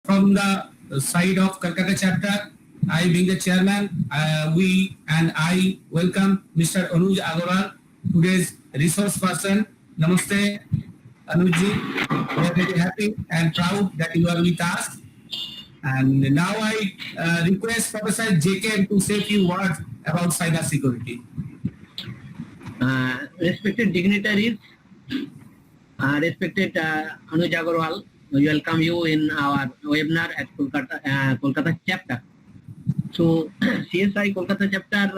From the side of Kolkata chapter, I being the chairman, we and I welcome Mr. Anuj Agarwal, today's resource person. Namaste, Anujji. We are very happy and proud that you are with us. And now I request Professor JK to say a few words about cyber security. Respected dignitaries, respected Anuj Agarwal, we welcome you in our webinar at Kolkata chapter. So CSI Kolkata chapter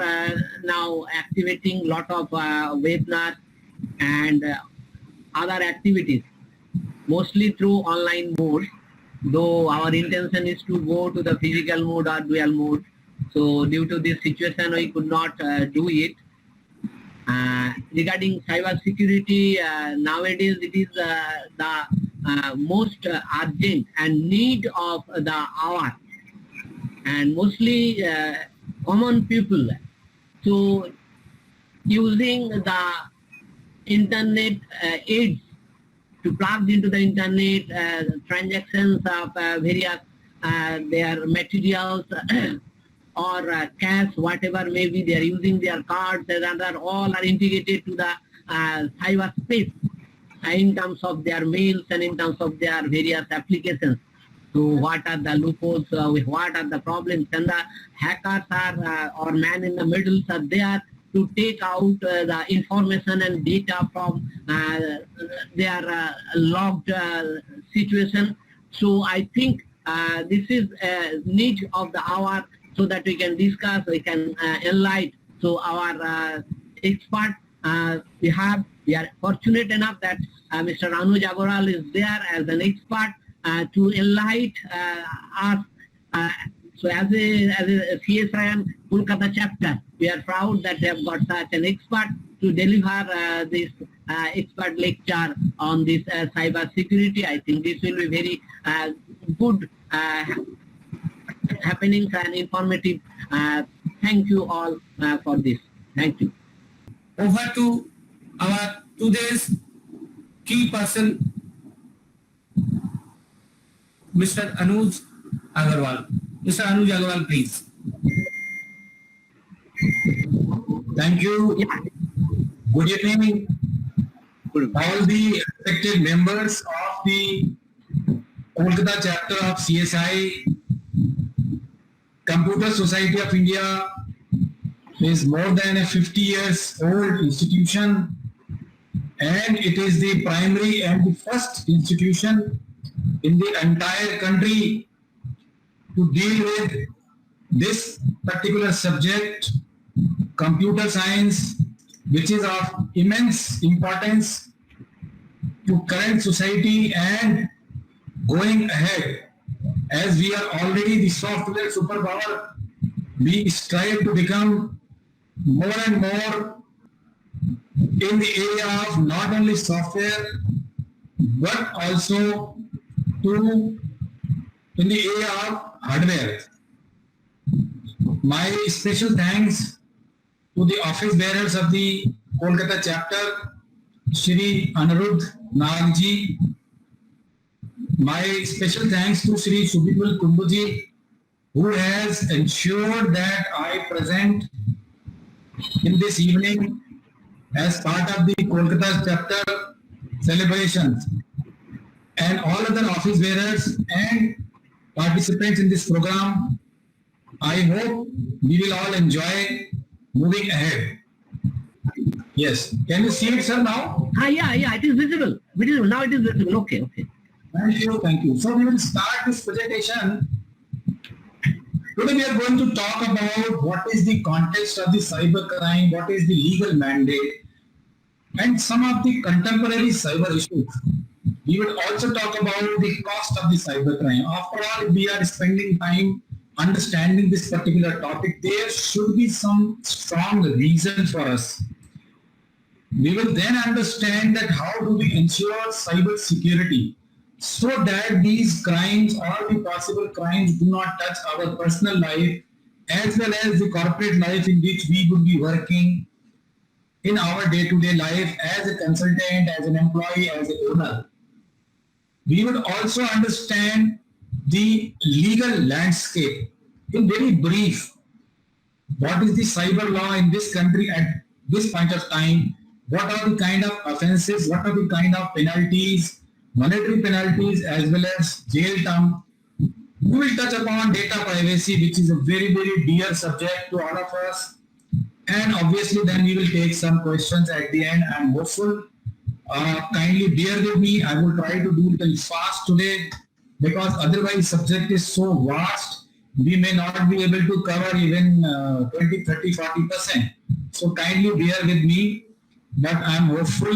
now activating lot of webinars and other activities, mostly through online mode, though our intention is to go to the physical mode or dual mode. So due to this situation, we could not do it. Regarding cyber security, nowadays it is the most urgent and need of the hour, and mostly common people. So using the internet aids to plug into the internet transactions of various their materials or cash, whatever maybe they are using their cards and other, all are integrated to the cyberspace in terms of their mails and in terms of their various applications. So what are the loopholes, what are the problems, and the hackers are or man in the middle are there to take out the information and data from their logged situation. So I think this is a need of the hour, so that we can discuss, we can enlighten. So our expert we are fortunate enough that Mr. Anuj Agarwal is there as an expert to enlighten us. So as a CSIM Kolkata chapter, we are proud that we have got such an expert to deliver this expert lecture on this cyber security. I think this will be very good happenings and informative. Thank you all for this. Thank you. Over to our today's key person, Mr. Anuj Agarwal. Mr. Anuj Agarwal, please. Thank you. Good evening, all the respected members of the Kolkata chapter of CSI. Computer Society of India is more than a 50 years old institution, and it is the primary and the first institution in the entire country to deal with this particular subject, computer science, which is of immense importance to current society and going ahead. As we are already the software superpower, we strive to become more and more in the area of not only software, but also in the area of hardware. My special thanks to the office bearers of the Kolkata chapter, Shri Anirudh Nagji. My special thanks to Shri Subipul Kunduji, who has ensured that I present in this evening as part of the Kolkata chapter celebrations, and all other office bearers and participants in this program. I hope we will all enjoy moving ahead. Yes, can you see it, sir, now? Yeah, it is visible. Now it is visible. Okay. Thank you. So we will start this presentation. Today we are going to talk about what is the context of the cyber crime, what is the legal mandate, and some of the contemporary cyber issues. We will also talk about the cost of the cyber crime. After all, if we are spending time understanding this particular topic, there should be some strong reason for us. We will then understand that how do we ensure cyber security, so that these crimes or the possible crimes do not touch our personal life as well as the corporate life in which we would be working in our day-to-day life as a consultant, as an employee, as an owner. We would also understand the legal landscape in very brief. What is the cyber law in this country at this point of time? What are the kind of offenses? What are the kind of penalties, monetary penalties as well as jail term? We will touch upon data privacy, which is a very, very dear subject to all of us. And obviously then we will take some questions at the end. I am hopeful. Kindly bear with me. I will try to do it little fast today because otherwise subject is so vast. We may not be able to cover even 20, 30, 40%. So kindly bear with me, but I am hopeful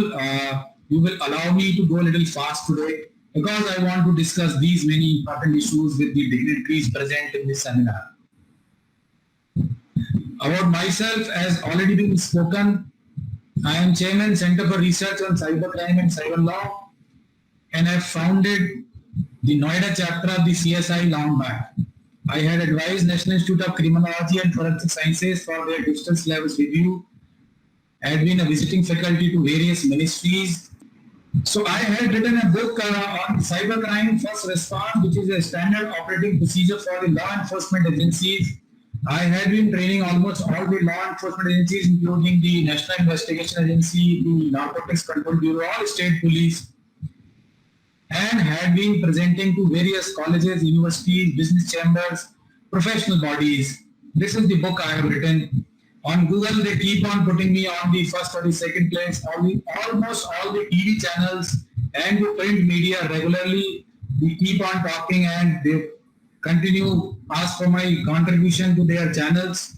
you will allow me to go a little fast today because I want to discuss these many important issues with the dignitaries present in this seminar. About myself, as already been spoken, I am Chairman Center for Research on Cybercrime and Cyber Law, and I have founded the Noida chapter of the CSI long back. I had advised National Institute of Criminology and Forensic Sciences for their digital syllabus review. I had been a visiting faculty to various ministries. So I had written a book on cybercrime first response, which is a standard operating procedure for the law enforcement agencies. I had been training almost all the law enforcement agencies, including the National Investigation Agency, the Narcotics Control Bureau, all state police, and had been presenting to various colleges, universities, business chambers, professional bodies. This is the book I have written. On Google, they keep on putting me on the first or the second place. Almost all the TV channels and the print media regularly, they keep on talking and they continue ask for my contribution to their channels.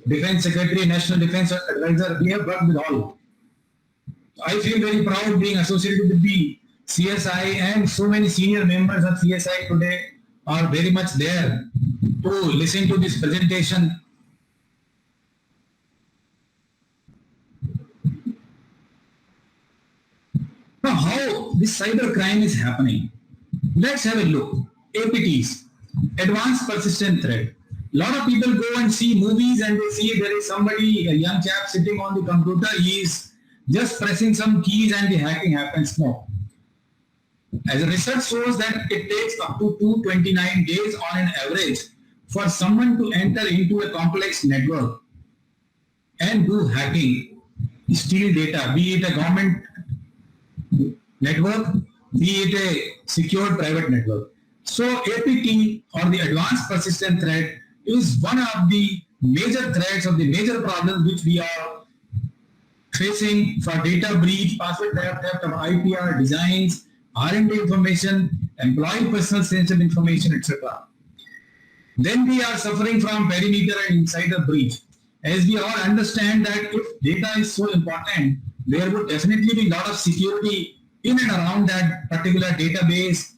Defense Secretary, National Defense Advisor, we have worked with all. I feel very proud being associated with the CSI, and so many senior members of CSI today are very much there to listen to this presentation. Now, how this cyber crime is happening? Let's have a look. APTs, Advanced Persistent Threat. A lot of people go and see movies and they see there is somebody, a young chap sitting on the computer, he is just pressing some keys and the hacking happens. No. As a research shows that it takes up to 229 days on an average for someone to enter into a complex network and do hacking, steal data, be it a government network, be it a secured private network. So APT, or the Advanced Persistent Threat, is one of the major threats or the major problems which we are facing for data breach, password theft of IPR designs, R&D information, employee personal sensitive information, etc. Then we are suffering from perimeter and insider breach. As we all understand that if data is so important, there would definitely be a lot of security in and around that particular database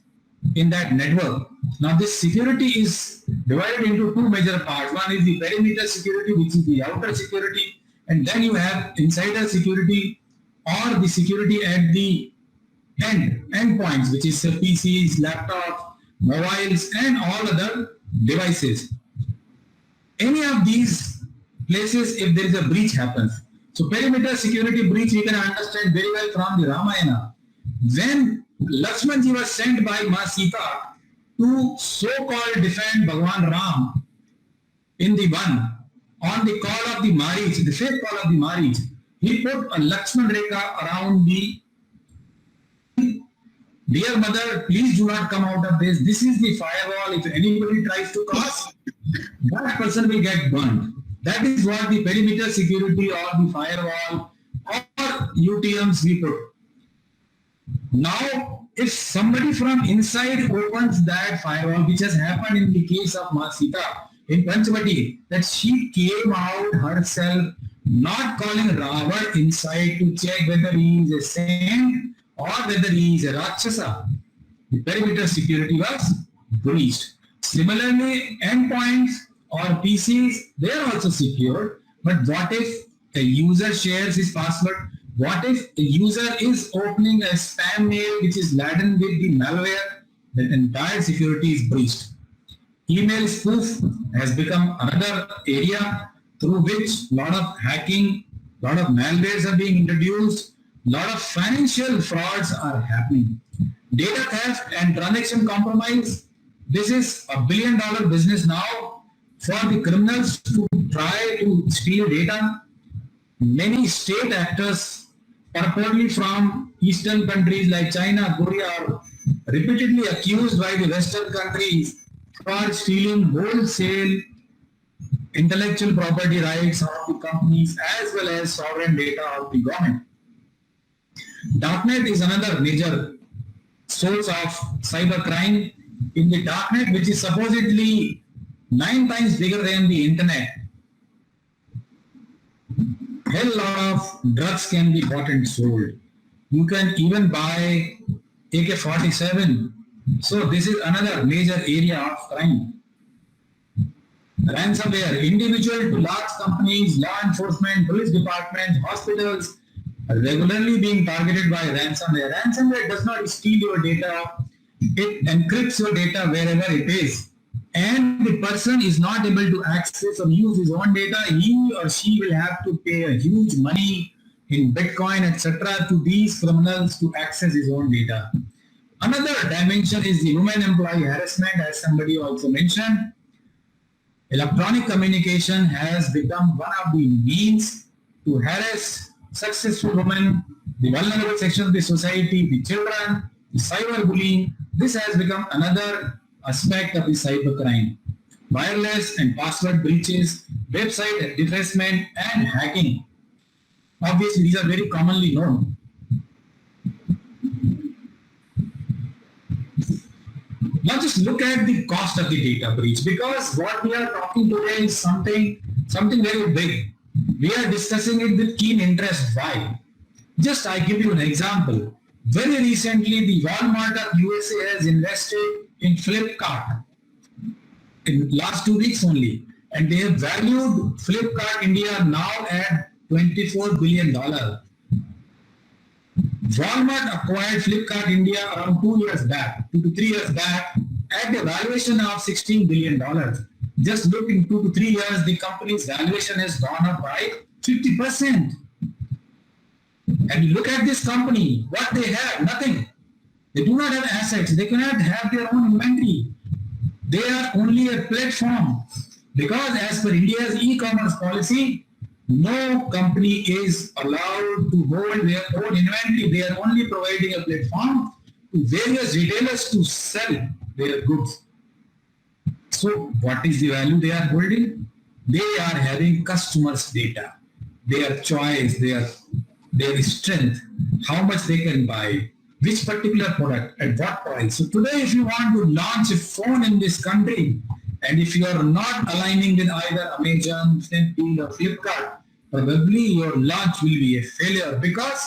in that network. Now this security is divided into two major parts. One is the perimeter security, which is the outer security, and then you have insider security or the security at the endpoints, which is PCs, laptops, mobiles, and all other devices. Any of these places, if there is a breach happens. So perimeter security breach we can understand very well from the Ramayana. When Lakshmanji was sent by Ma Sita to so-called defend Bhagwan Ram in the Van, on the call of the Marich, the fake call of the Marich, he put a Lakshman Rekha around the dear mother, please do not come out of this. This is the firewall. If anybody tries to cross, that person will get burned. That is what the perimeter security or the firewall or UTMs we put. Now, if somebody from inside opens that firewall, which has happened in the case of Ma Sita in Panchavati, that she came out herself, not calling Ravan inside to check whether he is a saint or whether he is a Rakshasa. The perimeter security was breached. Similarly, endpoints or PCs, they are also secured. But what if a user shares his password? What if a user is opening a spam mail which is laden with the malware? The entire security is breached. Email spoof has become another area through which a lot of hacking, a lot of malwares are being introduced. lot of financial frauds are happening. Data theft and transaction compromise, this is a $1 billion business now for the criminals to try to steal data. Many state actors, purportedly from Eastern countries like China, Korea, are repeatedly accused by the Western countries for stealing wholesale intellectual property rights of the companies as well as sovereign data of the government. Darknet is another major source of cybercrime. In the darknet, which is supposedly 9 times bigger than the internet, hell lot of drugs can be bought and sold. You can even buy AK-47. So this is another major area of crime. Ransomware, individual to large companies, law enforcement, police departments, hospitals are regularly being targeted by ransomware. Ransomware does not steal your data, it encrypts your data wherever it is. And the person is not able to access or use his own data. He or she will have to pay a huge money in Bitcoin, etc. to these criminals to access his own data. Another dimension is the human employee harassment, as somebody also mentioned. Electronic communication has become one of the means to harass successful women, the vulnerable section of the society, the children, the cyberbullying. This has become another aspect of the cybercrime. Wireless and password breaches, website defacement, and hacking. Obviously, these are very commonly known. Now just look at the cost of the data breach, because what we are talking today is something very big. We are discussing it with keen interest. Why? Just I give you an example. Very recently, the Walmart of USA has invested in Flipkart in last 2 weeks only, and they have valued Flipkart India now at $24 billion. Walmart acquired Flipkart India around 2 years back, 2 to 3 years back, at a valuation of $16 billion. Just look in 2 to 3 years, the company's valuation has gone up by 50%. And look at this company, what they have, nothing. They do not have assets, they cannot have their own inventory. They are only a platform, because as per India's e-commerce policy, no company is allowed to hold their own inventory. They are only providing a platform to various retailers to sell their goods. So what is the value they are holding? They are having customers' data, their choice, their strength, how much they can buy, which particular product, at what price. So today, if you want to launch a phone in this country, and if you are not aligning with either Amazon, Snapdeal or Flipkart, probably your launch will be a failure, because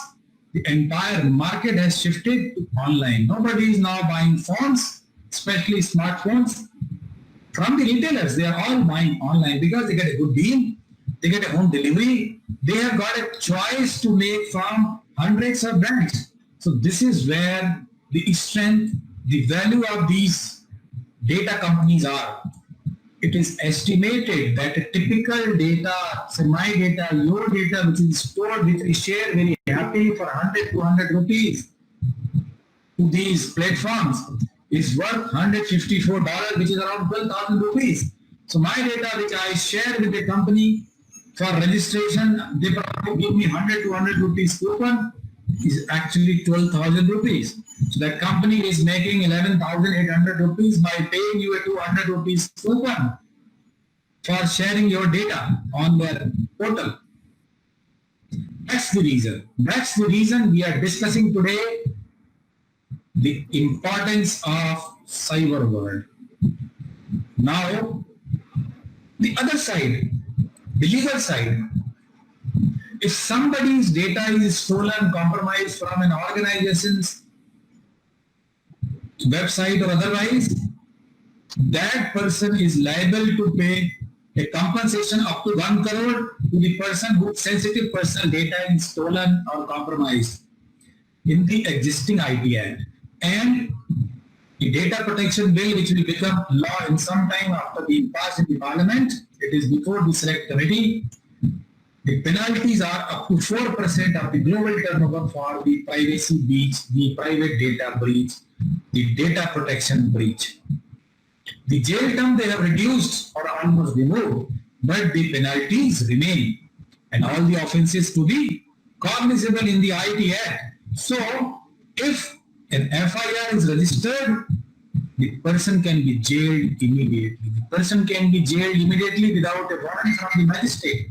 the entire market has shifted to online. Nobody is now buying phones, especially smartphones, from the retailers. They are all buying online because they get a good deal, they get a home delivery, they have got a choice to make from hundreds of brands. So this is where the strength, the value of these data companies are. It is estimated that a typical data, say my data, your data, which is stored, which is shared very happily for 100 to 100 rupees to these platforms, is worth $154, which is around 12,000 rupees. So my data, which I share with the company for registration, they probably give me 100 to 100 rupees coupon, is actually 12,000 rupees. So that company is making 11,800 rupees by paying you a 200 rupees coupon for sharing your data on their portal. That's the reason. That's the reason we are discussing today the importance of cyber world. Now, the other side, the legal side. If somebody's data is stolen, compromised from an organization's website or otherwise, that person is liable to pay a compensation up to 1 crore to the person whose sensitive personal data is stolen or compromised in the existing IT Act. And the data protection bill, which will become law in some time after being passed in the parliament, it is before the select committee. The penalties are up to 4% of the global turnover for the privacy breach, the private data breach, the data protection breach. The jail term they have reduced or almost removed, but the penalties remain, and all the offences to be cognizable in the IT Act. So, if an FIR is registered, the person can be jailed immediately. The person can be jailed immediately without a warrant from the magistrate.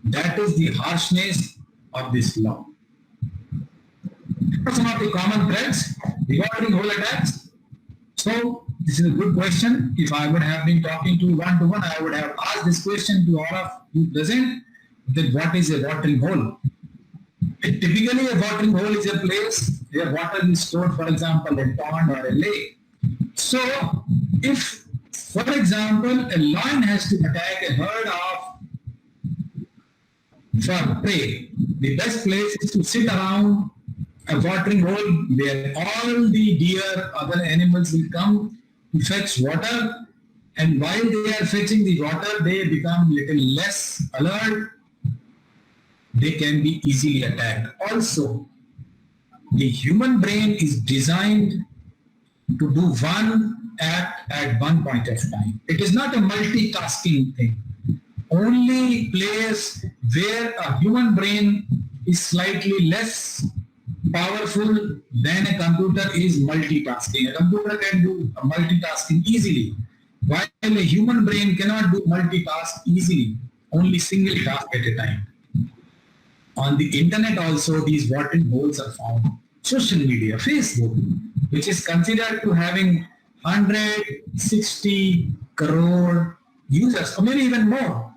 That is the harshness of this law. Some of the common threats regarding whole attacks. So, this is a good question. If I would have been talking to you one-to-one, I would have asked this question to all of you present, that what is a watering hole? Typically, a watering hole is a place where water is stored, for example, a pond or a lake. So, if, for example, a lion has to attack a herd for prey, the best place is to sit around a watering hole where all the deer, other animals will come to fetch water, and while they are fetching the water, they become little less alert. They can be easily attacked. Also, the human brain is designed to do one act at one point of time. It is not a multitasking thing. Only place where a human brain is slightly less powerful than a computer is multitasking. A computer can do multitasking easily, while a human brain cannot do multitask easily, only single task at a time. On the internet also, these watering holes are found. Social media, Facebook, which is considered to having 160 crore users, or maybe even more,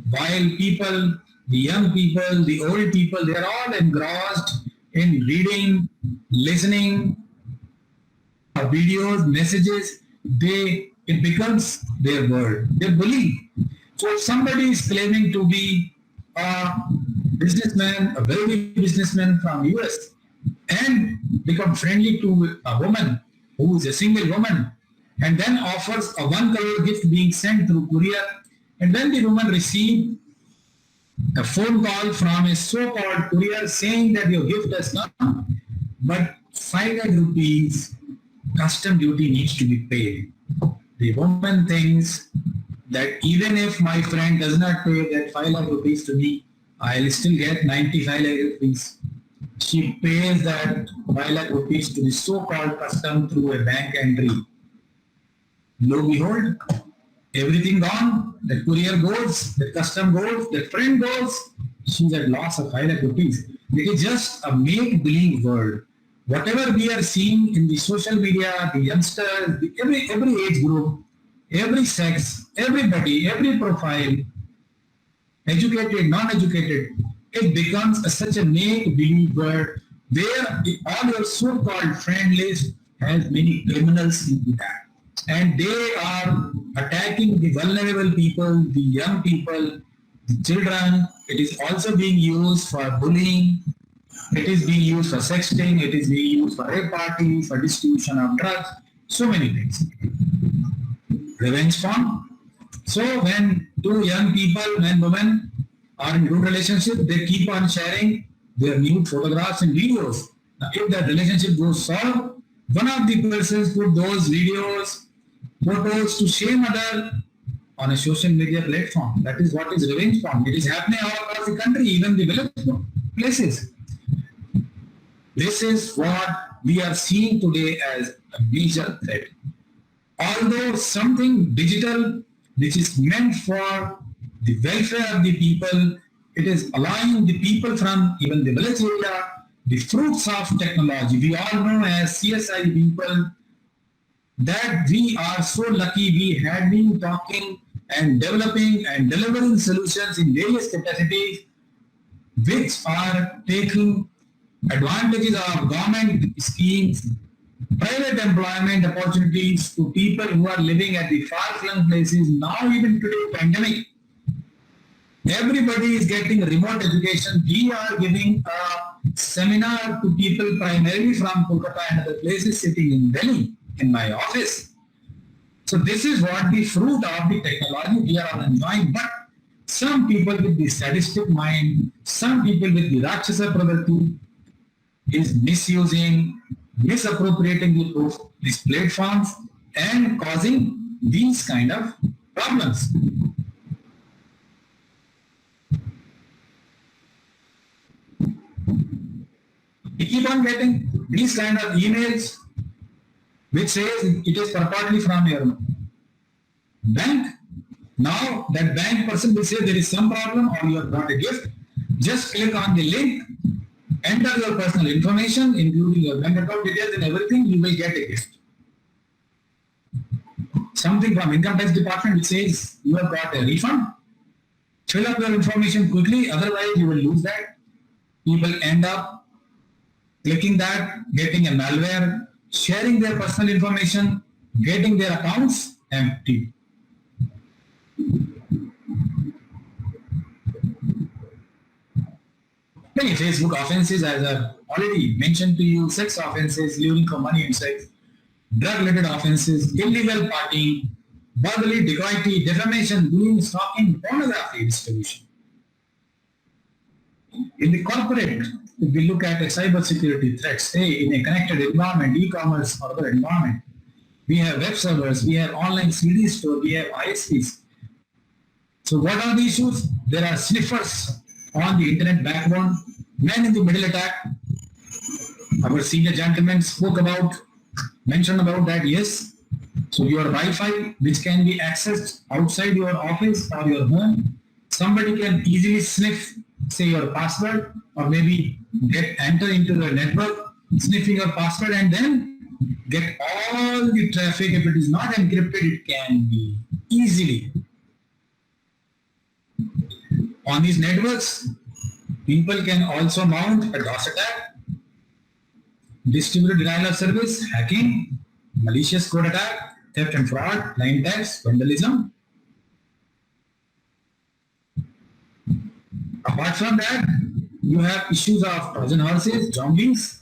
while people, the young people, the old people, they are all engrossed in reading, listening, videos, messages. It becomes their world, their belief. So if somebody is claiming to be a businessman, a wealthy businessman from US, and become friendly to a woman who is a single woman, and then offers a 1 crore gift being sent through courier, and then the woman receives a phone call from a so-called courier saying that your gift has come, but 5 lakh rupees custom duty needs to be paid. The woman thinks that even if my friend does not pay that 5 lakh rupees to me, I'll still get 95 lakh rupees. She pays that 5 lakh rupees to the so-called custom through a bank entry. Lo and behold, everything gone, the courier goes, the custom goes, the friend goes, she's at loss of 5 lakh rupees. It is just a make-believe world. Whatever we are seeing in the social media, the youngsters, every age group, every sex, everybody, every profile, educated, non-educated, it becomes such a make-believe world where all your so-called friend list has many criminals into that. And they are attacking the vulnerable people, the young people, the children. It is also being used for bullying. It is being used for sexting. It is being used for rape parties, for distribution of drugs, so many things. Revenge porn. So when two young people, men, women, are in good relationship, they keep on sharing their nude photographs and videos. Now, if that relationship goes sour, one of the persons put those videos, photos to shame other on a social media platform. That is what is revenge porn. It is happening all across the country, even the village places. This is what we are seeing today as a major threat. Although something digital which is meant for the welfare of the people, it is allowing the people from even the village area the fruits of technology. We all know as CSI people that we are so lucky we had been talking and developing and delivering solutions in various capacities which are taking advantages of government schemes, private employment opportunities to people who are living at the far-flung places. Now even today, pandemic, everybody is getting remote education. We are giving a seminar to people primarily from Kolkata and other places sitting in Delhi in my office. So this is what the fruit of the technology we are enjoying. But some people with the sadistic mind, some people with the Rakshasa Pravritti is misusing, misappropriating these platforms and causing these kind of problems. We keep on getting these kind of emails which says it is purportedly from your bank. Now that bank person will say there is some problem or you have got a gift. Just click on the link, enter your personal information, including your bank account details and everything, you will get a gift. Something from Income Tax Department which says you have got a refund. Fill up your information quickly, otherwise you will lose that. People end up clicking that, getting a malware, sharing their personal information, getting their accounts empty. Many Facebook offenses, as I've already mentioned to you, sex offenses, luring for money and sex, drug-related offenses, illegal partying, burglary, dacoity, defamation, bullying, stalking, pornography distribution. In the corporate, if we look at a cybersecurity threats, say in a connected environment, e-commerce or other environment, we have web servers, we have online CD store, we have ISPs. So what are the issues? There are sniffers on the internet backbone, man in the middle attack. Our senior gentleman mentioned about that, yes. So your Wi-Fi, which can be accessed outside your office or your home, somebody can easily sniff, say, your password, or maybe enter into the network, sniffing your password, and then get all the traffic. If it is not encrypted, it can be easily. On these networks, people can also mount a DOS attack, distributed denial of service, hacking, malicious code attack, theft and fraud, line tax, vandalism. Apart from that, you have issues of Trojan horses, zombies,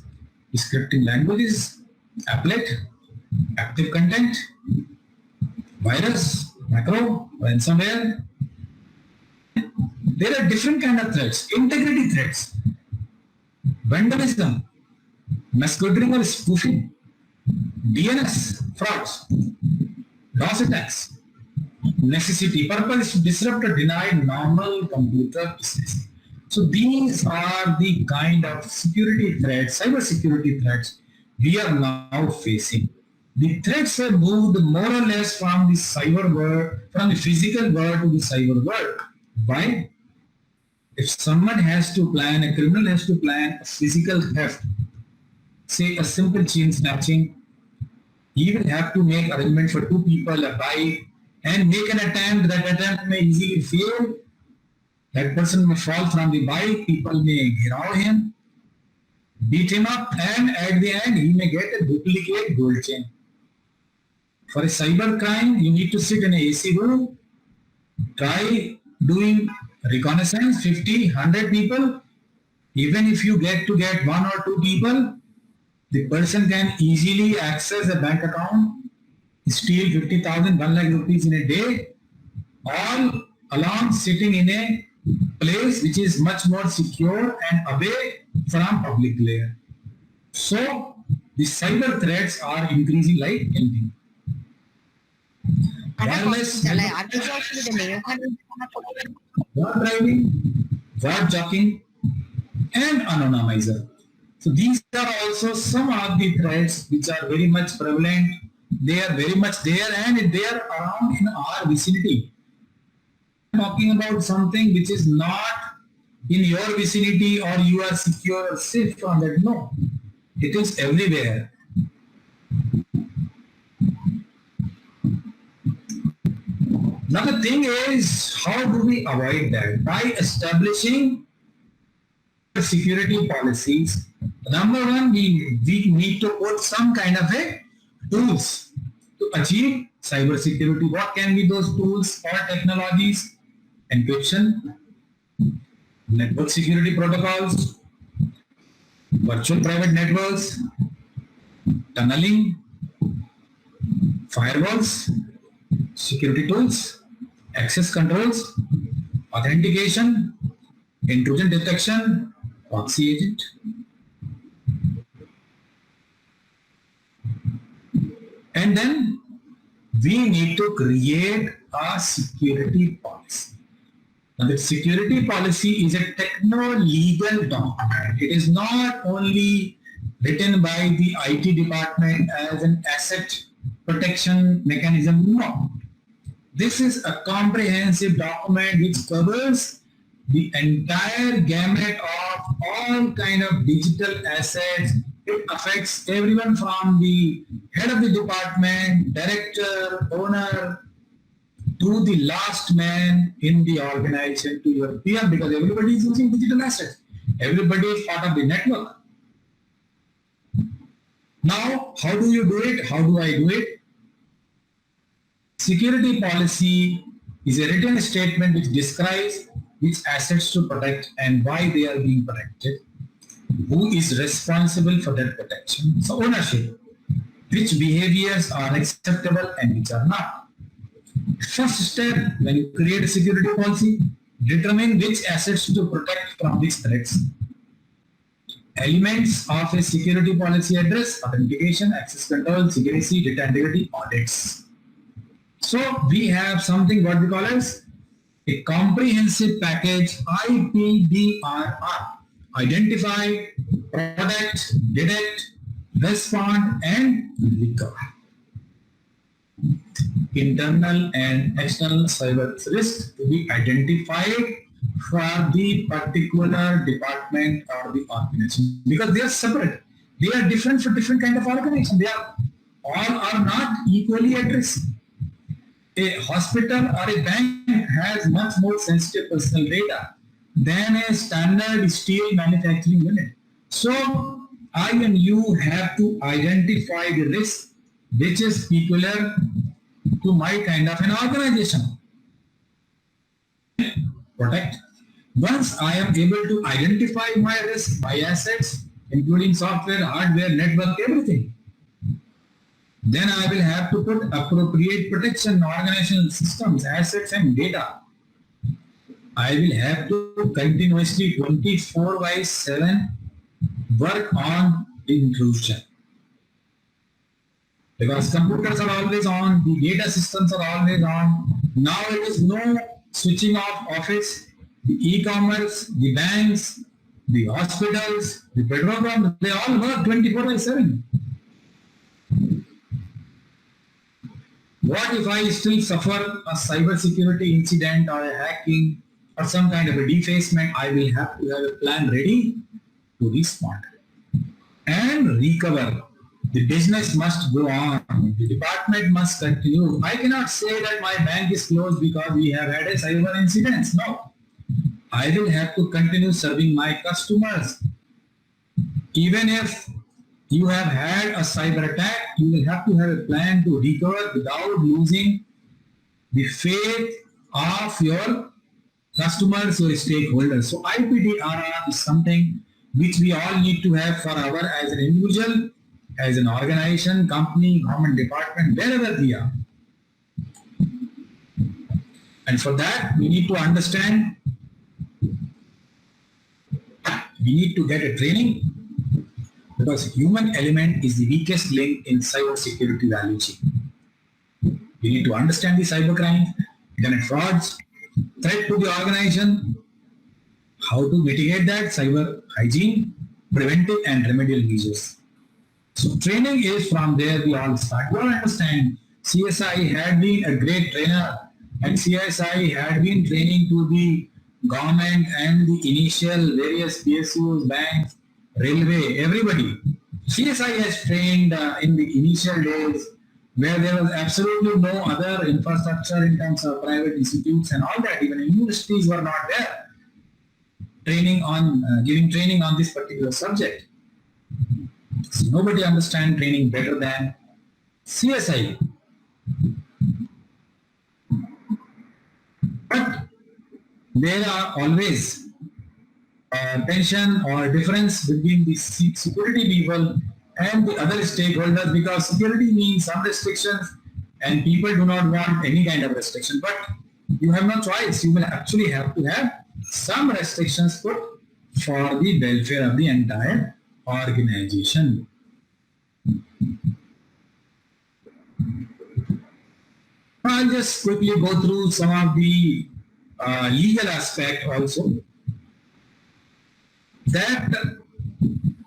scripting languages, applet, active content, virus, macro, ransomware. There are different kind of threats, integrity threats, vandalism, masquerading or spoofing, DNS frauds, DOS attacks. Necessity, purpose is to disrupt or deny normal computer business. So these are the kind of security threats, cyber security threats we are now facing. The threats have moved more or less from the cyber world, from the physical world to the cyber world. Why? If someone has to plan, a criminal has to plan a physical theft, say a simple chain snatching, he will have to make arrangement for two people, a bike, and make an attempt. That attempt may easily fail. That person may fall from the bike, people may gherav him, beat him up, and at the end he may get a duplicate gold chain. For a cyber crime, you need to sit in an AC room, try doing reconnaissance, 50, 100 people. Even if you get one or two people, the person can easily access a bank account, steal 50,000, 1 lakh rupees in a day, all along sitting in a place which is much more secure and away from public glare. So the cyber threats are increasing like anything. Wireless bot driving, bot jocking, and anonymizer. So these are also some of the threats which are very much prevalent. They are very much there and they are around in our vicinity. I'm talking about something which is not in your vicinity or you are secure or safe from that. No, it is everywhere. Now the thing is, how do we avoid that? By establishing security policies. Number one, we need to put some kind of a tools to achieve cyber security. What can be those tools or technologies? Encryption, network security protocols, virtual private networks, tunneling, firewalls, security tools, access controls, authentication, intrusion detection, proxy agent. And then we need to create a security policy. Now, the security policy is a techno-legal document. It is not only written by the IT department as an asset protection mechanism. No. This is a comprehensive document which covers the entire gamut of all kind of digital assets. It affects everyone from the head of the department, director, owner, to the last man in the organization, to your PM, because everybody is using digital assets. Everybody is part of the network. Now, how do you do it? How do I do it? Security policy is a written statement which describes which assets to protect and why they are being protected, who is responsible for that protection, so ownership, which behaviors are acceptable and which are not. First step, when you create a security policy, determine which assets to protect from these threats. Elements of a security policy address: authentication, access control, secrecy, data integrity, audits. So we have something what we call as a comprehensive package, IPDRR: identify, protect, detect, respond, and recover. Internal and external cyber risks to be identified for the particular department or the organization, because they are separate. They are different for different kind of organization. They are all are not equally at risk. A hospital or a bank has much more sensitive personal data than a standard steel manufacturing unit. So I and you have to identify the risk which is peculiar to my kind of an organization. Protect. Once I am able to identify my risk, my assets, including software, hardware, network, everything, then I will have to put appropriate protection, organizational systems, assets, and data. I will have to continuously 24/7 work on intrusion. Because computers are always on, the data systems are always on. Now it is no switching off office. The e-commerce, the banks, the hospitals, the petrol pumps, they all work 24/7. What if I still suffer a cybersecurity incident or a hacking or some kind of a defacement? I will have to have a plan ready to respond and recover. The business must go on. The department must continue. I cannot say that my bank is closed because we have had a cyber incident. No. I will have to continue serving my customers. Even if you have had a cyber attack, you will have to have a plan to recover without losing the faith of your customers or stakeholders. So IPDRR is something which we all need to have for our as an individual, as an organization, company, government department, wherever we are. And for that, we need to understand, we need to get a training, because human element is the weakest link in cyber security value chain. We need to understand the cyber crime, internet frauds, threat to the organization, how to mitigate that, cyber hygiene, preventive and remedial measures. So training is from there we all start. You all understand, CSI had been a great trainer, and CSI had been training to the government and the initial various PSUs, banks, railway, everybody. CSI has trained in the initial days where there was absolutely no other infrastructure in terms of private institutes and all that. Even universities were not there. Training on, giving training on this particular subject. So nobody understands training better than CSI. But there are always tension or difference between the security people and the other stakeholders, because security means some restrictions and people do not want any kind of restriction. But You have no choice. You will actually have to have some restrictions put for the welfare of the entire organization. I'll just quickly go through some of the legal aspect also. That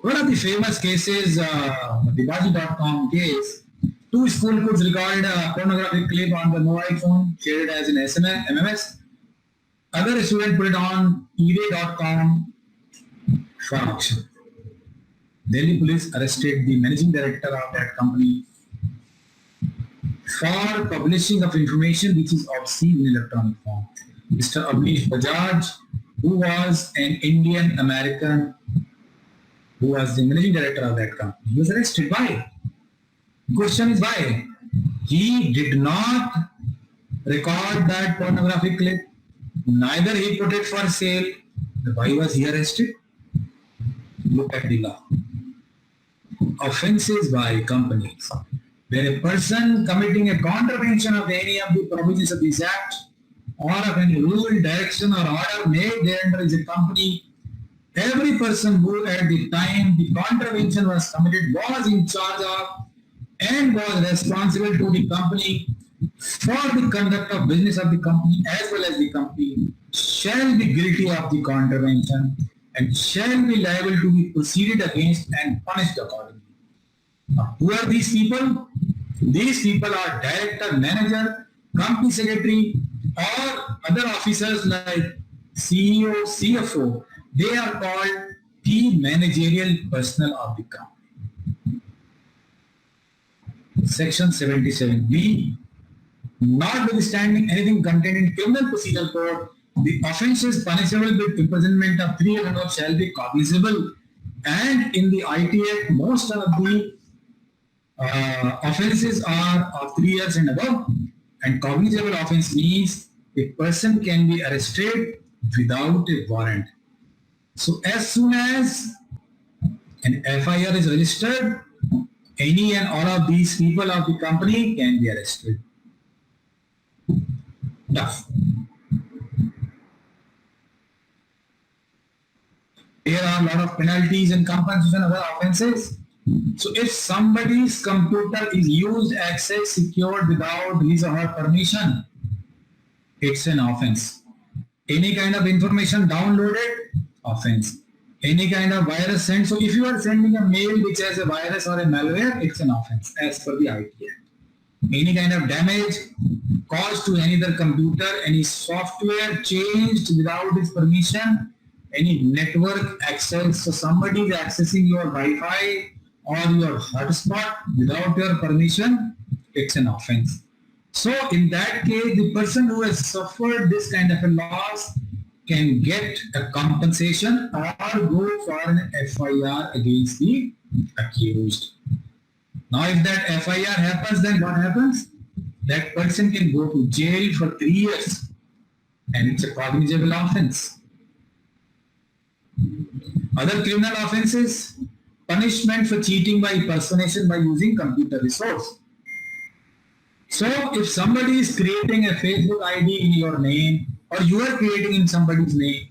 one of the famous cases, the Baji.com case, two school kids recorded a pornographic clip on the mobile phone, shared as an SMS, MMS. Other student put it on eBay.com for auction. Delhi police arrested the managing director of that company for publishing of information which is obscene in electronic form. Mr. Avnish Bajaj, who was an Indian American, who was the managing director of that company, he was arrested. Why? Question is why? He did not record that pornographic clip, neither he put it for sale. Why was he arrested? Look at the law. Offenses by companies. Where a person committing a contravention of any of the provisions of this act or of any rule, direction or order made thereunder is a company, every person who at the time the contravention was committed was in charge of and was responsible to the company for the conduct of business of the company as well as the company shall be guilty of the contravention and shall be liable to be proceeded against and punished accordingly. Now, who are these people? These people are director, manager, company secretary, or other officers like CEO, CFO. They are called the managerial personnel of the company. Section 77B. Notwithstanding anything contained in Criminal Procedure Code, the offences punishable with imprisonment of 3 years and above shall be cognizable. And in the IT Act, most of the offences are of 3 years and above. And cognizable offence means a person can be arrested without a warrant. So as soon as an FIR is registered, any and all of these people of the company can be arrested. Tough. There are a lot of penalties and compensation other offences. So if somebody's computer is used, access, secured without his or her permission, it's an offense. Any kind of information downloaded, offense. Any kind of virus sent. So if you are sending a mail which has a virus or a malware, it's an offense as per the IT Act. Any kind of damage caused to any other computer, any software changed without his permission, any network access. So somebody is accessing your Wi-Fi or your hotspot without your permission, it's an offense. So in that case, the person who has suffered this kind of a loss can get a compensation or go for an FIR against the accused. Now if that FIR happens, then what happens? That person can go to jail for 3 years and it's a cognizable offense. Other criminal offenses, punishment for cheating by impersonation by using computer resource. So if somebody is creating a Facebook ID in your name or you are creating in somebody's name,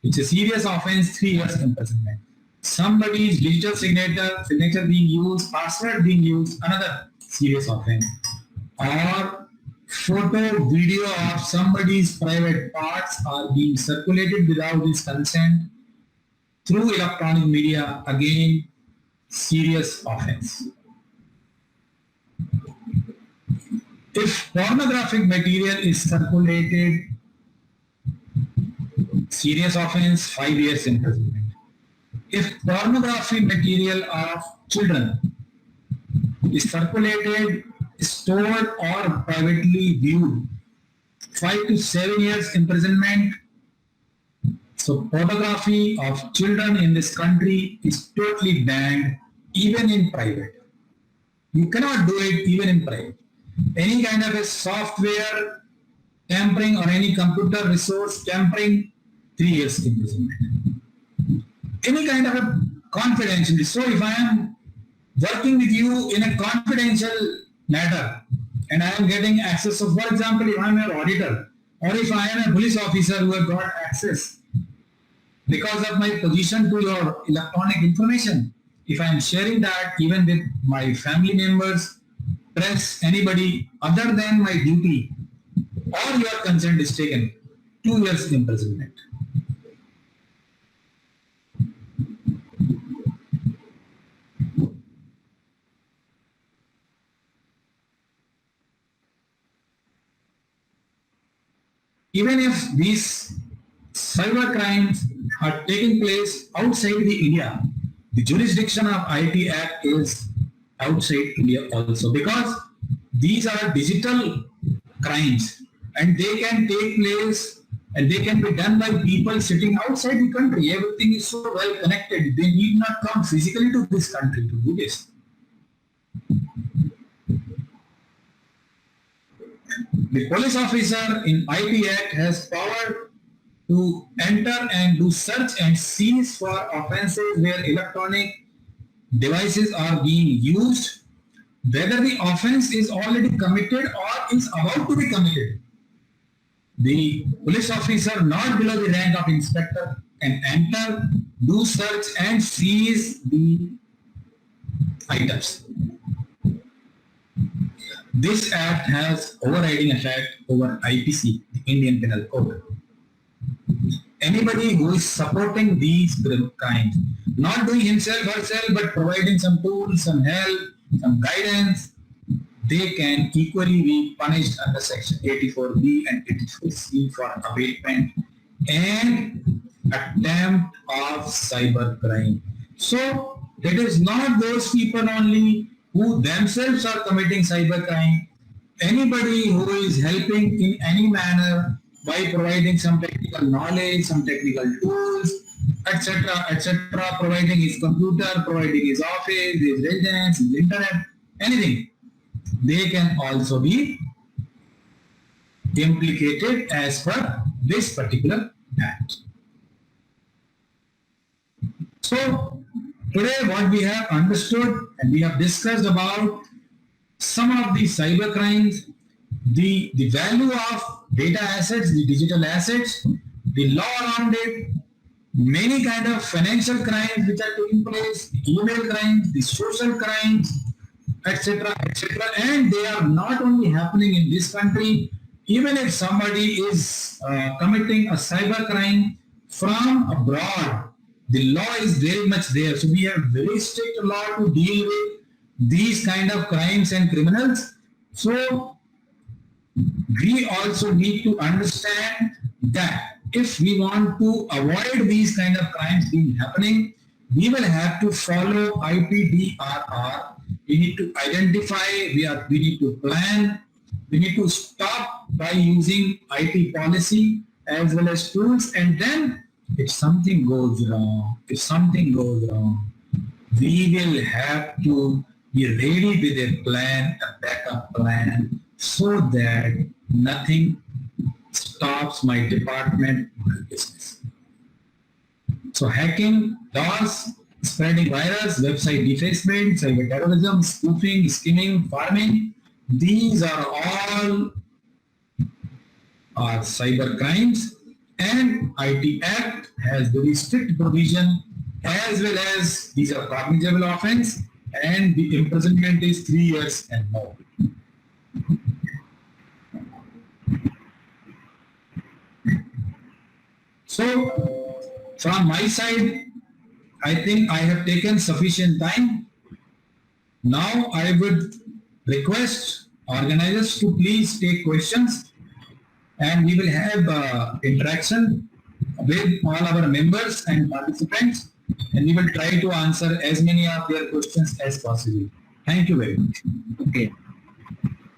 it's a serious offense, 3 years imprisonment. Somebody's digital signature being used, password being used, another serious offense. Or photo, video of somebody's private parts are being circulated without his consent through electronic media, again, serious offense. If pornographic material is circulated, serious offense, 5 years imprisonment. If pornography material of children is circulated, stored or privately viewed, 5 to 7 years imprisonment. So pornography of children in this country is totally banned, even in private. You cannot do it even in private. Any kind of a software tampering or any computer resource tampering, 3 years imprisonment. Any kind of a confidentiality. So if I am working with you in a confidential matter and I am getting access, so for example, if I am your auditor or if I am a police officer who has got access because of my position to your electronic information, if I am sharing that even with my family members, press, anybody other than my duty, or your consent is taken, 2 years imprisonment. Even if these cyber crimes are taking place outside the India, the jurisdiction of IT Act is outside India also, because these are digital crimes and they can take place and they can be done by people sitting outside the country. Everything is so well connected. They need not come physically to this country to do this. The police officer in IT Act has power to enter and do search and seize for offences where electronic devices are being used, whether the offence is already committed or is about to be committed. The police officer not below the rank of inspector can enter, do search and seize the items. This act has overriding effect over IPC, the Indian Penal Code. Anybody who is supporting these crimes, not doing himself or herself, but providing some tools, some help, some guidance, they can equally be punished under section 84B and 84C for abatement and attempt of cyber crime. So it is not those people only who themselves are committing cyber crime. Anybody who is helping in any manner by providing some technical knowledge, some technical tools, etc., providing his computer, providing his office, his residence, his internet, anything, they can also be implicated as per this particular act. So today what we have understood and we have discussed about some of the cyber crimes, the value of data assets, the digital assets, the law around it, many kind of financial crimes which are taking place, email crimes, the social crimes, etc., and they are not only happening in this country. Even if somebody is committing a cyber crime from abroad, the law is very much there. So we have very strict law to deal with these kind of crimes and criminals. So we also need to understand that if we want to avoid these kind of crimes being happening, we will have to follow IPDRR. We need to identify, we need to plan, we need to stop by using IT policy as well as tools, and then if something goes wrong, we will have to be ready with a plan, a backup plan, so that nothing stops my department, my business. So hacking, DOS, spreading virus, website defacement, cyber terrorism, spoofing, skimming, farming, these are all cyber crimes, and IT Act has very strict provision as well as these are cognizable offense and the imprisonment is 3 years and more. So from my side, I think I have taken sufficient time. Now I would request organizers to please take questions and we will have interaction with all our members and participants, and we will try to answer as many of their questions as possible. Thank you very much. Okay.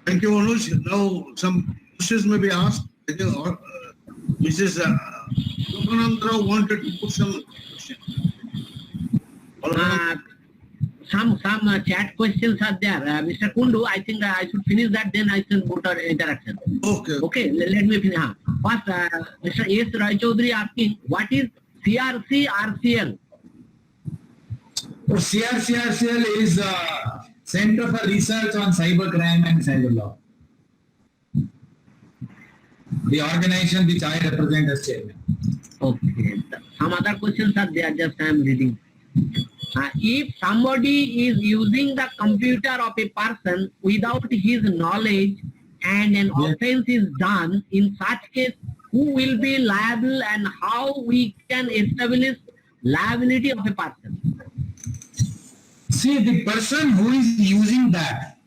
Thank you, Anuj. Now some questions may be asked. I think Mrs. Lokanandra wanted to put some questions. Some chat questions are there. Mr. Kundu, I think I should finish that, then I can go to interaction. Okay. Let me finish. First, Mr. S. Rai Chaudhary asking, what is CRC-RCL? CRC-RCL is Center for Research on Cyber Crime and Cyber Law. the organization which I represent as chairman. Okay. Some other questions are there, just I am reading. If somebody is using the computer of a person without his knowledge and an Yes. offense is done, in such case, who will be liable and how we can establish liability of a person? See, the person who is using that,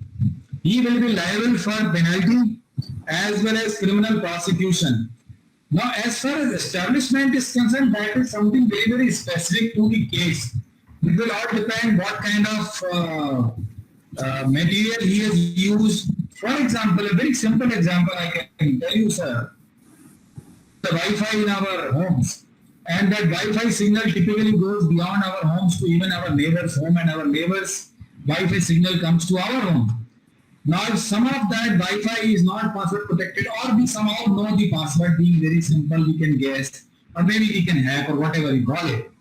he will be liable for penalty as well as criminal prosecution. Now, as far as establishment is concerned, that is something very, very specific to the case. It will all depend what kind of material he has used. For example, a very simple example I can tell you, sir. The Wi-Fi in our homes, and that Wi-Fi signal typically goes beyond our homes to even our neighbor's home, and our neighbor's Wi-Fi signal comes to our home. Now, if some of that Wi-Fi is not password protected, or we somehow know the password being very simple, we can guess, or maybe we can hack or whatever you call it.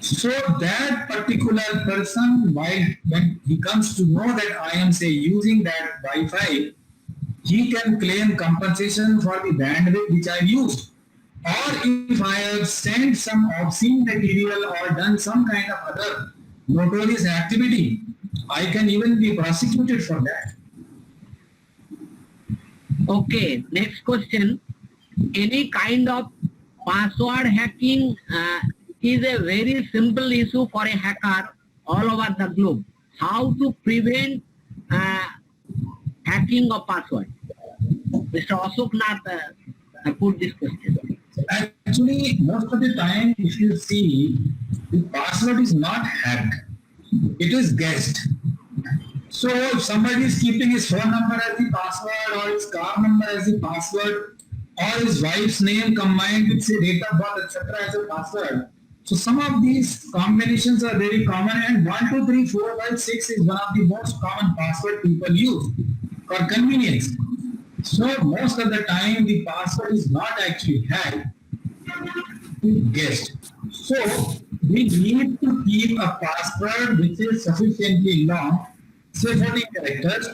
So that particular person, when he comes to know that I am, say, using that Wi-Fi, he can claim compensation for the bandwidth which I used. Or if I have sent some obscene material or done some kind of other notorious activity, I can even be prosecuted for that. Okay, next question. Any kind of password hacking is a very simple issue for a hacker all over the globe. How to prevent hacking of password? Mr. Ashok Nath put this question. Actually, most of the time, if you see, the password is not hacked. It is guessed. So if somebody is keeping his phone number as the password, or his car number as the password, or his wife's name combined with, say, date of birth, etc. as a password. So some of these combinations are very common, and 1, 2, 3, 4, 5, 6 is one of the most common password people use for convenience. So most of the time the password is not actually hacked, it's guessed. So we need to keep a password which is sufficiently long, say 40 characters.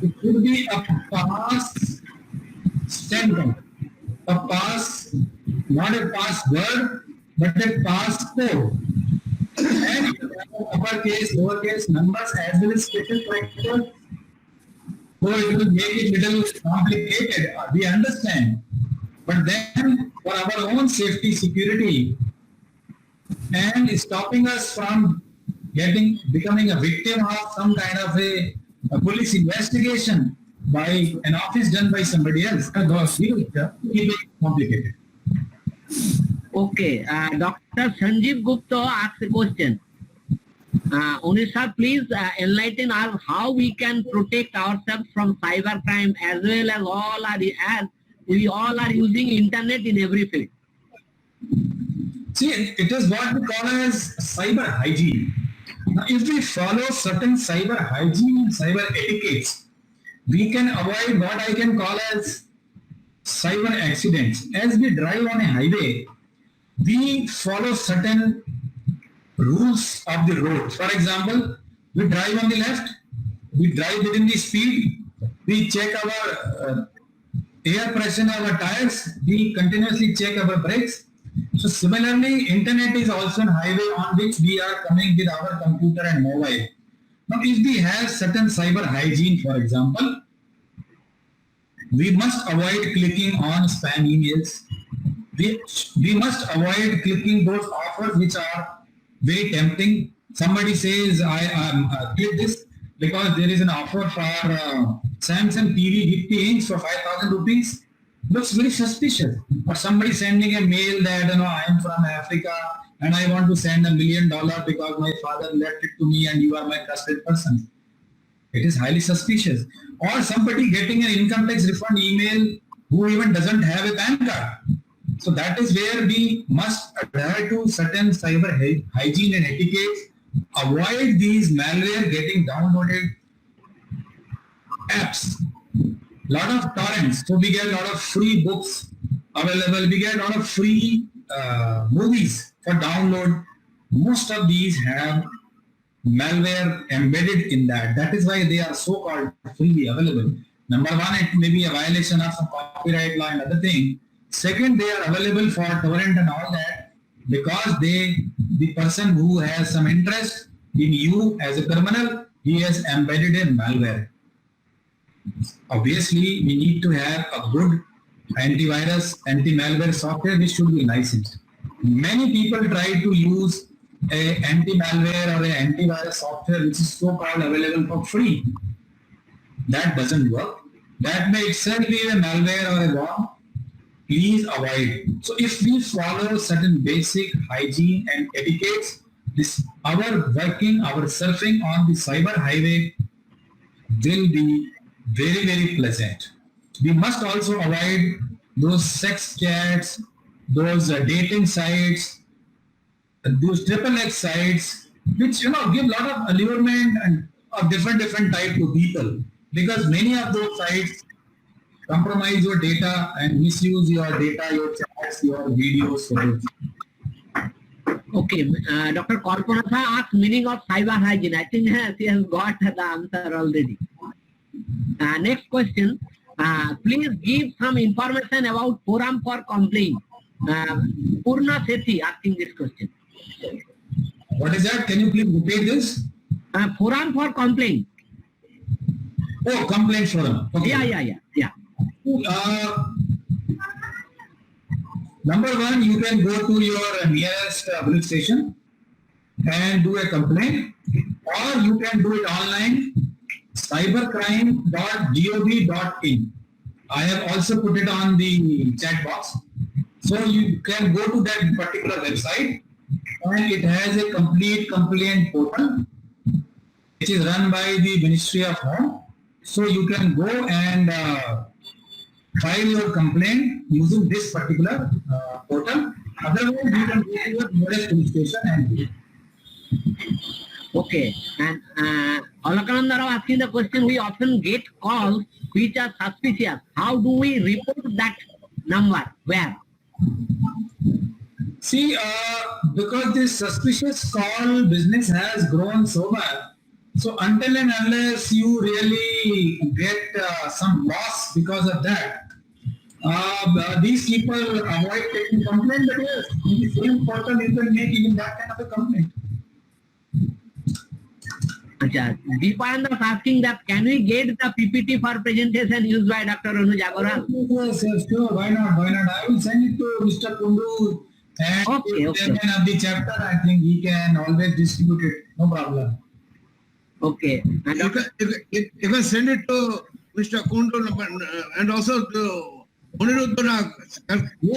It could be a pass sentence, a pass, not a password, but a passcode. And uppercase, lowercase numbers as well as special characters. So it will make it little complicated, we understand. But then for our own safety, security, and stopping us from becoming a victim of some kind of a police investigation by an office done by somebody else, we will keep it complicated. Okay, Dr. Sanjeev Gupta asks a question. Unisha, please enlighten us how we can protect ourselves from cybercrime as well as we all are using internet in every field. See, it is what we call as cyber hygiene. Now, if we follow certain cyber hygiene and cyber etiquettes, we can avoid what I can call as cyber accidents. As we drive on a highway, we follow certain rules of the road. For example, we drive on the left, we drive within the speed, we check our air pressure in our tires, we continuously check our brakes. So similarly, internet is also an highway on which we are coming with our computer and mobile. Now, if we have certain cyber hygiene, for example, we must avoid clicking on spam emails. We must avoid clicking those offers which are very tempting. Somebody says, I click this because there is an offer for Samsung TV 50-inch for 5,000 rupees. Looks very suspicious. Or somebody sending a mail that, I am from Africa and I want to send $1 million because my father left it to me and you are my trusted person. It is highly suspicious. Or somebody getting an income tax refund email who even doesn't have a PAN card. So that is where we must adhere to certain cyber hygiene and etiquette. Avoid these malware getting downloaded apps. Lot of torrents. So we get a lot of free books available. We get a lot of free movies for download. Most of these have malware embedded in that. That is why they are so-called freely available. Number one, it may be a violation of some copyright law and other thing. Second, they are available for torrent and all that because the person who has some interest in you as a criminal, he has embedded a malware. Obviously, we need to have a good antivirus, anti-malware software which should be licensed. Many people try to use a anti-malware or a antivirus software which is so-called available for free. That doesn't work. That may itself be a malware or a bomb. Please avoid. So if we follow certain basic hygiene and etiquettes, our working, our surfing on the cyber highway will be very, very pleasant. We must also avoid those sex chats, those dating sites, those XXX sites, which give a lot of allurement and of different type to people, because many of those sites compromise your data and misuse your data, your chats, your videos. Okay, Dr. Kalpana asked meaning of cyber hygiene. I think she has got the answer already. Next question. Please give some information about forum for complaint. Purna Sethi asking this question. What is that? Can you please repeat this? Forum for complaint. Oh, complaint forum. Okay. Yeah. Number one, you can go to your nearest police station and do a complaint, or you can do it online, cybercrime.gov.in. I have also put it on the chat box. So you can go to that particular website, and it has a complete complaint portal which is run by the Ministry of Home. So you can go and file your complaint using this particular portal. Otherwise, you can go to your nearest police station and do it. Okay, and Alakananda Rao asking the question, we often get calls which are suspicious. How do we report that number? Where? See, because this suspicious call business has grown so much, so until and unless you really get some loss because of that, these people avoid taking complaint. But yes, in the same portal you can make even that kind of a complaint. Deepananda is asking that can we get the PPT for presentation used by Dr. Anuj Agarwal? Yes, sure. Why not? I will send it to Mr. Kundu and Okay. chairman of the chapter. I think he can always distribute it. No problem. Okay. And You can send it to Mr. Kundu and also to Aniruddha Nag,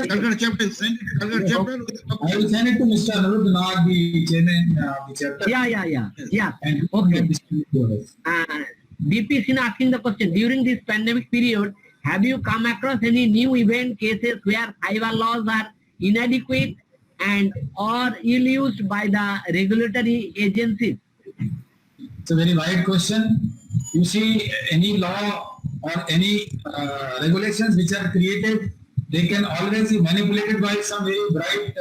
Calcutta chapter. Send it to Calcutta chapter. I will send it to Mr. Aniruddha Nag, the chairman of the chapter. Yeah. And Okay. distribute to us. BP Sinha asking the question, during this pandemic period, have you come across any new event cases where cyber laws are inadequate and or ill-used by the regulatory agencies? It's a very wide question. You see, any law or any regulations which are created, they can always be manipulated by some very bright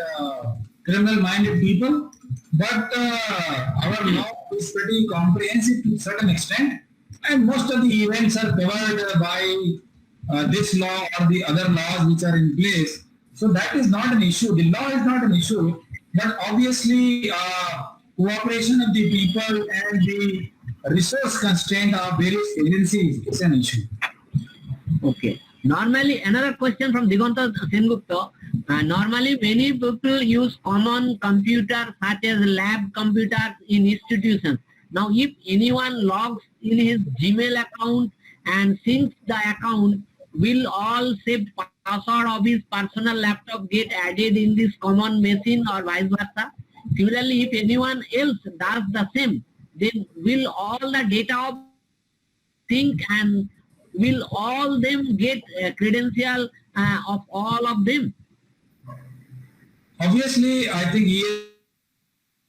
criminal-minded people. But our law is pretty comprehensive to a certain extent, and most of the events are covered by this law or the other laws which are in place. So that is not an issue. The law is not an issue, but obviously cooperation of the people and the resource constraint of various agencies is an issue. Okay. Normally, another question from Diganta Sengupta. Normally, many people use common computers such as lab computers in institutions. Now, if anyone logs in his Gmail account and syncs the account, will all saved password of his personal laptop get added in this common machine or vice versa? Similarly, if anyone else does the same, then will all the data of sync and will all them get credential of all of them? Obviously, I think he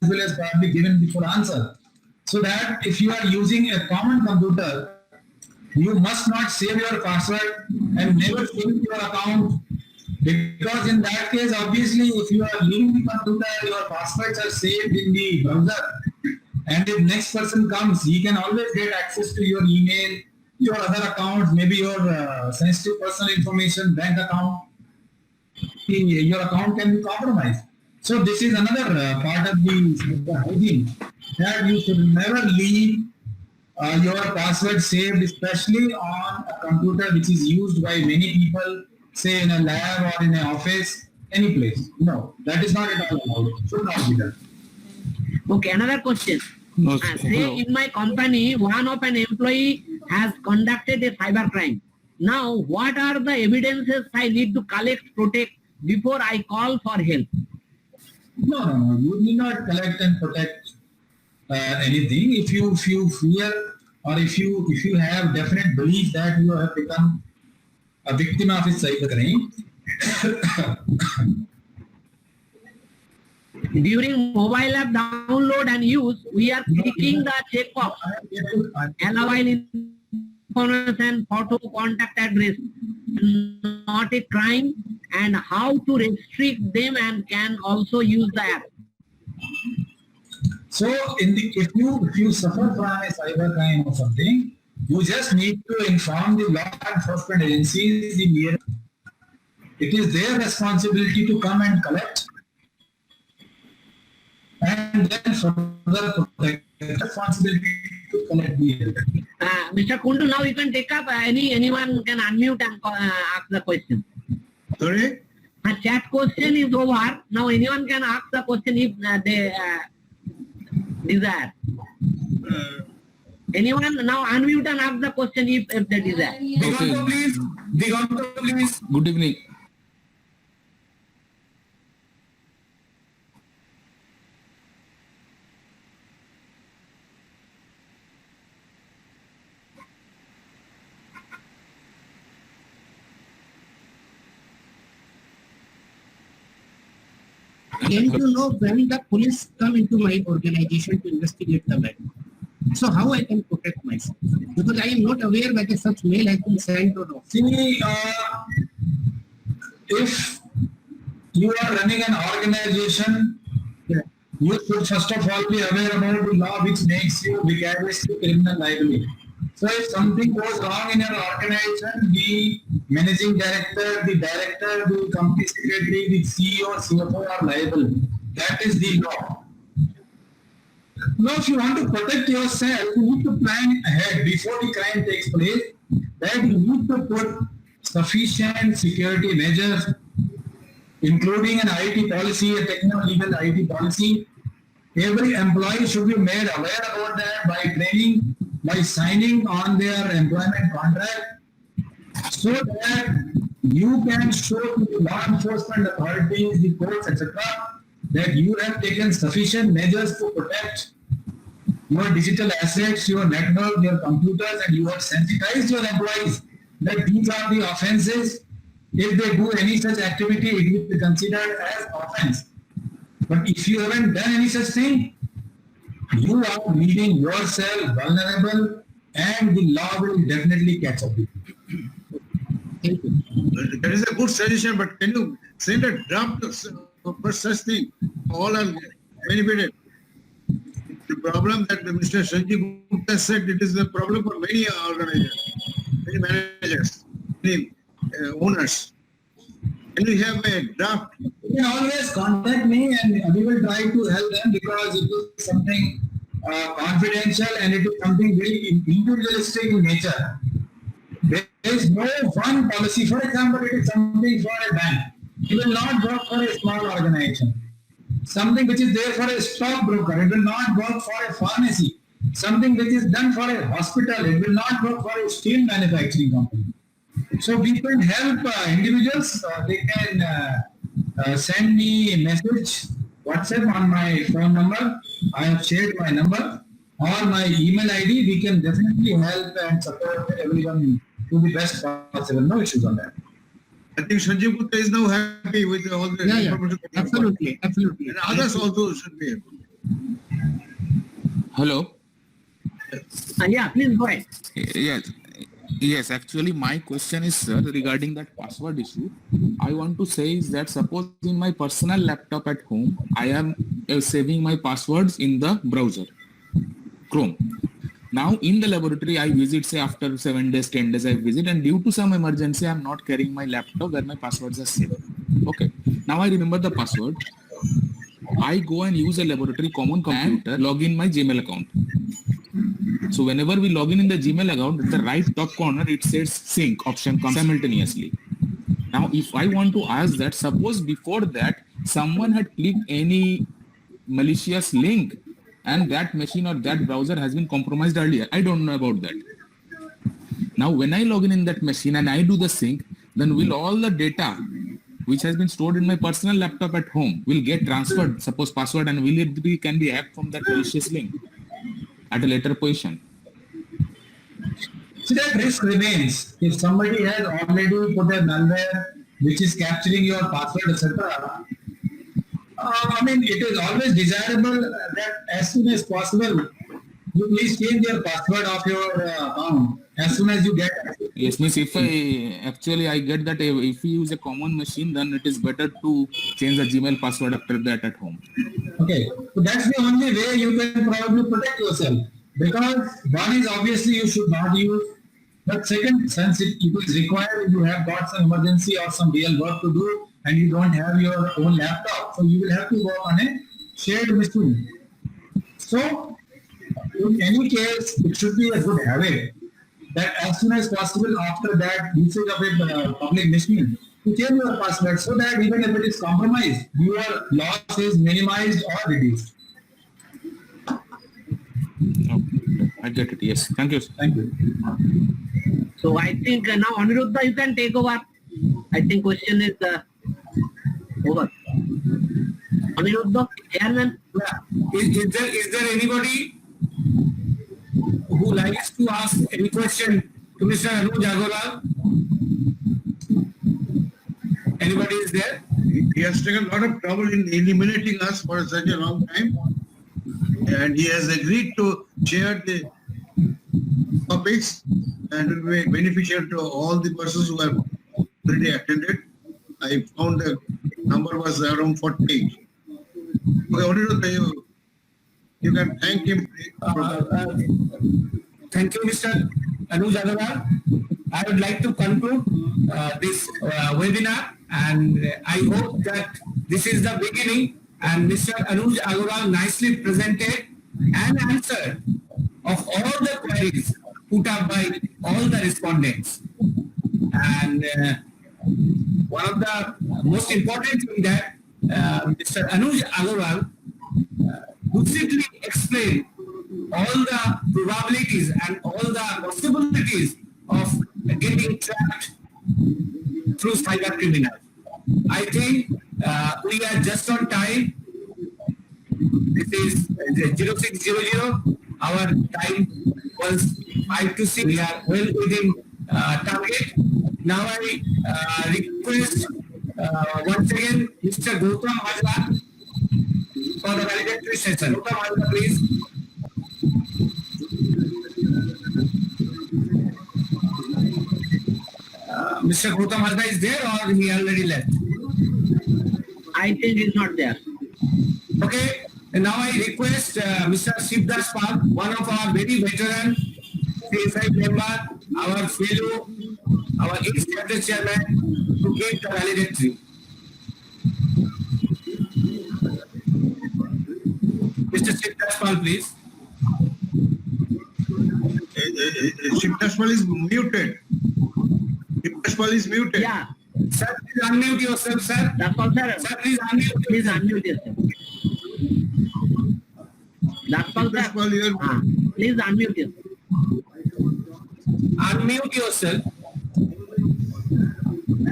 as well as probably given the full answer. So that if you are using a common computer, you must not save your password and never save your account, because in that case, obviously, if you are leaving the computer, your passwords are saved in the browser, and if next person comes, he can always get access to your email, your other accounts, maybe your sensitive personal information, bank account, your account can be compromised. So this is another part of the hygiene, that you should never leave your password saved, especially on a computer which is used by many people, say in a lab or in an office, any place. No, that is not at all allowed. It should not be done. Okay, another question. No, Say in my company, one of an employee has conducted a cyber crime. Now, what are the evidences I need to collect, protect before I call for help? No. You need not collect and protect anything. If you fear, or if you have definite belief that you have become a victim of a cybercrime, During mobile app download and use, we are clicking the checkbox. Allow information, photo, contact address, not a crime, and how to restrict them, and can also use the app. so if you suffer from a cybercrime or something, you just need to inform the law enforcement agencies. It is their responsibility to come and collect, and then further protect. Responsibility to collect the help. Mr. Kundu, now you can take up. Anyone can unmute and ask the question. Sorry? A chat question is over. Now anyone can ask the question if they desire. Anyone now unmute and ask the question if they desire. Digonto, please. Digonto, please. Good evening. Came to know when the police come into my organization to investigate the matter. So how I can protect myself? Because I am not aware whether such mail has been sent or not. See, if you are running an organization, Yeah. you should first of all be aware about the law which makes you vicarious to criminal liability. So if something goes wrong in your organization, the managing director, the company secretary, the CEO, CFO are liable. That is the law. Now, if you want to protect yourself, you need to plan ahead before the crime takes place. That you need to put sufficient security measures, including an IT policy, a techno-legal IT policy. Every employee should be made aware about that by training, by signing on their employment contract, so that you can show to the law enforcement authorities, the courts, etc., that you have taken sufficient measures to protect your digital assets, your network, your computers, and you have sensitized your employees that these are the offenses. If they do any such activity, it will be considered as offense. But if you haven't done any such thing, you are leaving yourself vulnerable, and the law will definitely catch up with you. Thank you. That is a good suggestion, but can you send a draft for such thing? All are benefited. The problem that Mr. Sanjeev Gupta said, it is a problem for many organizations, many managers, many owners. Can you have a draft? You can always contact me, and we will try to help them, because it is something confidential, and it is something very individualistic in nature. There is no one policy. For example, it is something for a bank. It will not work for a small organization. Something which is there for a stockbroker, it will not work for a pharmacy. Something which is done for a hospital, it will not work for a steel manufacturing company. So we can help individuals. They can send me a message, WhatsApp, on my phone number. I have shared my number, or my email ID. We can definitely help and support everyone to the best possible. No issues on that. I think Sanjeev Gupta is now happy with all the Yeah. information. Absolutely. And others also should be happy. Hello. Yeah, please go ahead. Yes. Actually, my question is, sir, regarding that password issue. I want to say is that suppose in my personal laptop at home, I am saving my passwords in the browser, Chrome. Now in the laboratory, I visit, say after 7 days, 10 days, I visit, and due to some emergency, I'm not carrying my laptop where my passwords are saved. Okay. Now I remember the password. I go and use a laboratory common computer, log in my Gmail account. So whenever we log in the Gmail account, at the right top corner, it says sync option comes simultaneously. Now, if I want to ask that, suppose before that, someone had clicked any malicious link and that machine or that browser has been compromised earlier. I don't know about that. Now, when I log in that machine and I do the sync, then will all the data which has been stored in my personal laptop at home will get transferred, suppose password, and will it be, can be hacked from that malicious link at a later position? So that risk remains. If somebody has already put a malware which is capturing your password, etc. I mean, it is always desirable that as soon as possible, you please change your password of your account as soon as you get access. Yes, means if I get that if you use a common machine, then it is better to change the Gmail password after that at home. Okay, so that's the only way you can probably protect yourself. Because one is obviously you should not use, but second, since it is required, you have got some emergency or some real work to do and you don't have your own laptop, so you will have to work on a shared machine. So, in any case, it should be a good habit that as soon as possible after that usage of a public machine, to change your password so that even if it is compromised, your loss is minimized or reduced. Okay, I get it. Yes, thank you. Thank you. So I think now Aniruddha, you can take over. I think question is over. Aniruddha, Chairman. Is there anybody who likes to ask any question to Mr. Anuj Agarwal? Anybody is there? He has taken a lot of trouble in eliminating us for such a long time. And he has agreed to share the topics and it will be beneficial to all the persons who have already attended. I found the number was around 48. Okay, you can thank him. Thank you, Mr. Anuj Agarwal. I would like to conclude this webinar, and I hope that this is the beginning, and Mr. Anuj Agarwal nicely presented and answered of all the queries put up by all the respondents. And one of the most important thing that Mr. Anuj Agarwal lucidly explained all the probabilities and all the possibilities of getting trapped through cyber criminals. I think we are just on time. This is 0600. Our time was 5 to 6. We are well within target. Now I request once again Mr. Gautam Hajra for the valedictory session. Gautam Hajra, please. Mr. Gautam Hajra is there or he already left? I think he's not there. Okay, and now I request Mr. Shivdas Pal, one of our very veteran CSI member, our fellow, our ex-chapter chairman, to give the valedictory. Mr. Shivdas Pal, please. Shivdashpal is muted. Shivdashpal is muted. Yeah, Sir, please unmute yourself, sir. that's all, sir. Sir, please unmute. Please unmute yourself. That's all, sir. Shivdashpal, you are Please unmute yourself. Unmute yourself.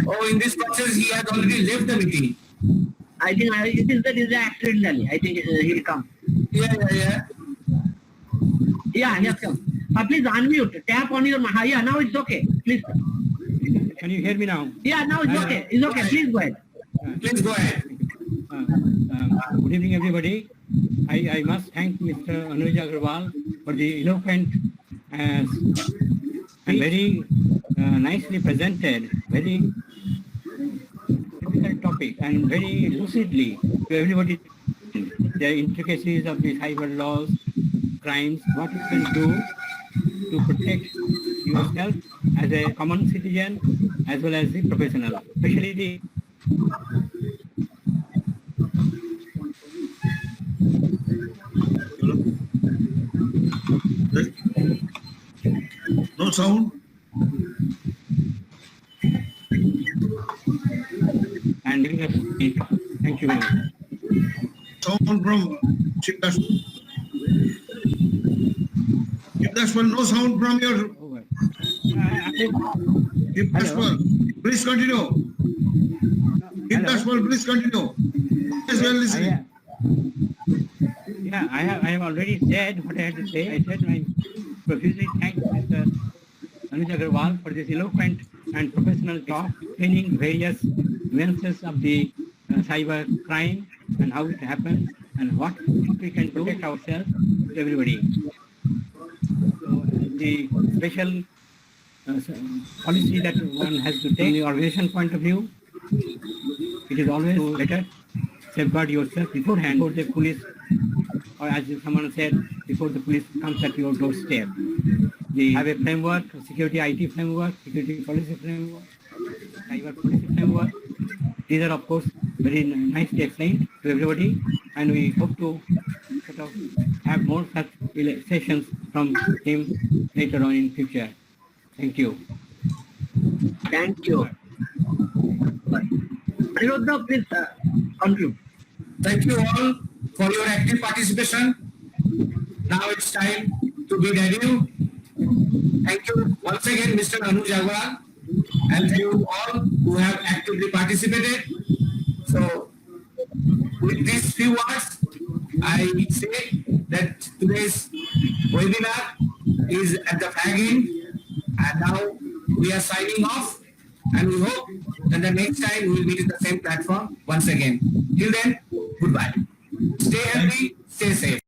Oh, in this process, he has already left the meeting. I think it is accidentally. I think he'll come. Yeah. Yeah, he has come. Please unmute. Tap on your. Yeah, now it's okay. Please. Can you hear me now? Yeah, now it's okay. It's okay. Please go ahead. Please go ahead. Good evening, everybody. I must thank Mr. Anuj Agarwal for the eloquent and very nicely presented, very difficult topic and very lucidly to everybody the intricacies of the cyber laws, crimes, what you can do to protect yourself as a common citizen as well as the professional, especially the No sound? and giving us. Thank you very much. Sound from Chief Dashpal, no sound from your Over. Chief Dashpal. Please continue. Chief Hello. Dashpal, please continue. Yes, we are listening. I have already said what I had to say. I said my profusely thanks Mr. Anuj Agarwal for this eloquent and professional talk, explaining various nuances of the cyber crime and how it happens and what we can do to protect ourselves to everybody. So, the special policy that one has to take in the organization point of view, it is always better safeguard yourself beforehand before the police, or as someone said, before the police comes at your doorstep. They have a framework, a security IT framework, security policy framework, cyber policy framework. These are of course very nicely explained to everybody, and we hope to sort of have more such sessions from him later on in future. Thank you. Thank you. Aniruddha, please conclude. Thank you all for your active participation. Now it's time to bid adieu. Thank you once again, Mr. Anuj Agarwal, and thank you all who have actively participated. So, with these few words, I say that today's webinar is at the fag end, and now we are signing off, and we hope that the next time we will meet in the same platform once again. Till then, goodbye. Stay healthy, stay safe.